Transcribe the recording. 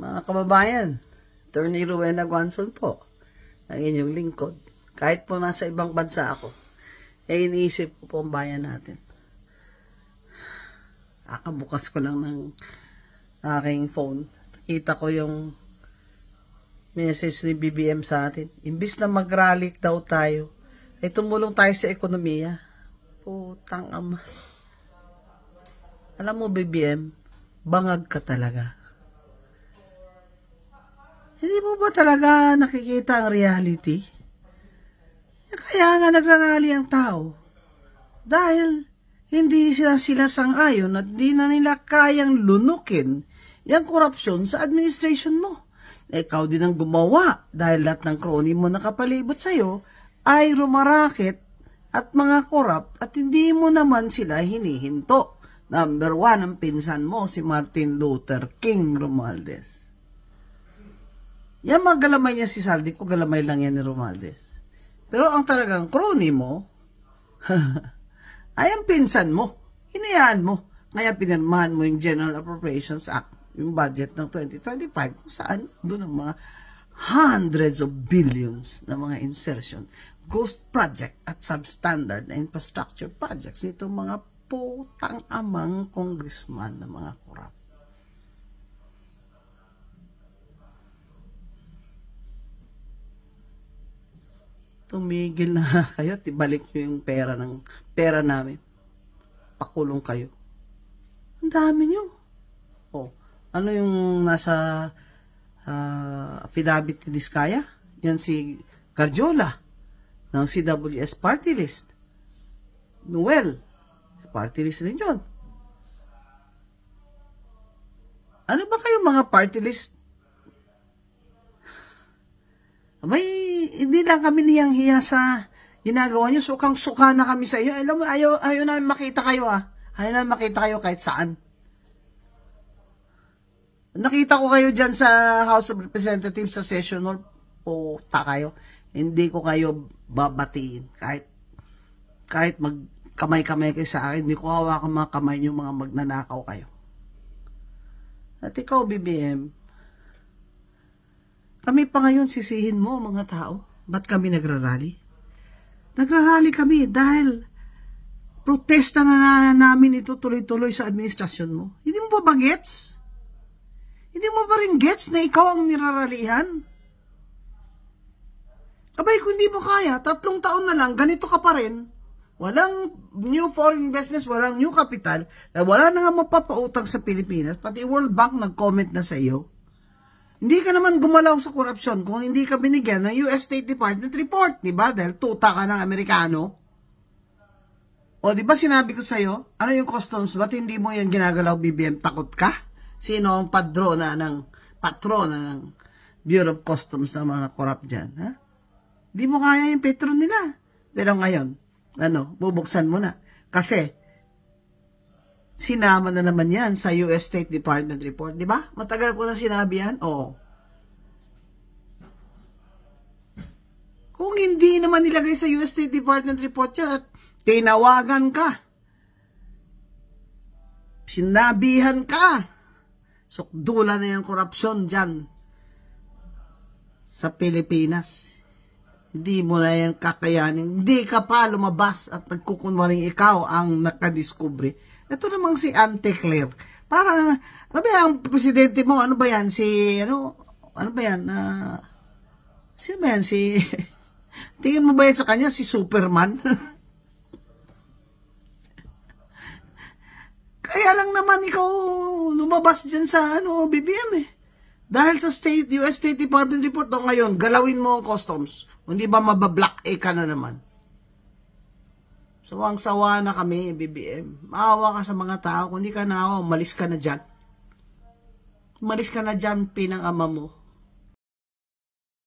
Mga kababayan, Attorney Rowena Guanzon po, ang inyong lingkod. Kahit po nasa ibang bansa ako, iniisip ko po ang bayan natin. Akabukas ko lang ng aking phone. Nakita ko yung message ni BBM sa atin. Imbis na mag-rally daw tayo, ay tumulong tayo sa ekonomiya. Putang ama. Alam mo, BBM, bangag ka talaga. Hindi mo ba talaga nakikita ang reality? Kaya nga nagrarally ang tao. Dahil hindi sila sang-ayon at di na nila kayang lunukin yung korupsyon sa administration mo. Ikaw din ang gumawa dahil lahat ng crony mo nakapalibot sa'yo ay rumarakit at mga korap at hindi mo naman sila hinihinto. Number 1, ang pinsan mo, si Martin Luther King Romualdez. Yan mga galamay niya si Saldi ko, galamay lang yan ni Romualdez. Pero ang talagang crony mo, ay ang pinsan mo, hinayaan mo. Kaya pinirmahan mo yung General Appropriations Act, yung budget ng 2025, kung saan doon ang mga hundreds of billions na mga insertion, ghost project at substandard na infrastructure projects nitong mga putang amang congressman na mga korap. Tumigil na kayo, tibalik nyo yung pera namin. Pakulong kayo. Ang dami nyo. Oh, ano yung nasa affidavit ni Diskaya? Yan si Garjola ng CWS party list. Noel, party list din yun. Ano ba kayo mga party list? Hindi lang kami niyang hiya sa ginagawa niyo. Sukang-suka na kami sa iyo. Alam mo, ayaw namin makita kayo Ayaw namin makita kayo kahit saan. Nakita ko kayo dyan sa House of Representatives sa session hall. Puta kayo. Hindi ko kayo babatiin. Kahit magkamay-kamay kayo sa akin, hindi ko hawakan mga kamay niyo, mga magnanakaw kayo. At ikaw, BBM, kami pa ngayon sisihin mo, mga tao. Ba't kami nagrarally? Nagrarally kami dahil protesta na namin ito tuloy-tuloy sa administrasyon mo. Hindi mo ba gets? Hindi mo ba rin gets na ikaw ang niraralihan? Abay, kung hindi mo kaya, 3 taon na lang, ganito ka pa rin. Walang new foreign investments, walang new capital, wala na nga mapapautang sa Pilipinas, pati World Bank nag-comment na sa iyo. Hindi ka naman gumalaw sa korupsyon kung hindi ka binigyan ng US State Department report, di ba? Dahil tuta ka ng Amerikano. O, di ba sinabi ko sa'yo, ano yung customs? Ba't hindi mo yan ginagalaw, BBM? Takot ka? Sino ang patrona ng Bureau of Customs ng mga korap dyan? Ha? Di mo kaya yung petro nila. Pero ngayon, bubuksan mo na. Kasi, sinama na naman yan sa US State Department report, di ba? Matagal ko na sinabi yan. Oo. Kung hindi naman nilagay sa US State Department report yan at tinawagan ka, sinabihan ka, sukdula na yung korupsyon dyan sa Pilipinas. Hindi mo na yan kakayanin. Hindi ka pa lumabas at nagkukunwaring ikaw ang nakadiskubre. Ito namang si Auntie Claire. Parang, ano ba ang presidente mo? Ano ba yan? Ano ba yan? Sino ba yan? Tingin mo ba yan sa kanya? Si Superman? Kaya lang naman ikaw lumabas dyan sa BBM Dahil sa US State Department report ngayon, galawin mo ang customs. Hindi ba mabablock ka na naman? Sawang-sawa na kami, BBM. Maawa ka sa mga tao. Kung hindi ka naawa, umalis ka na dyan. Umalis ka na dyan, pinang ama mo.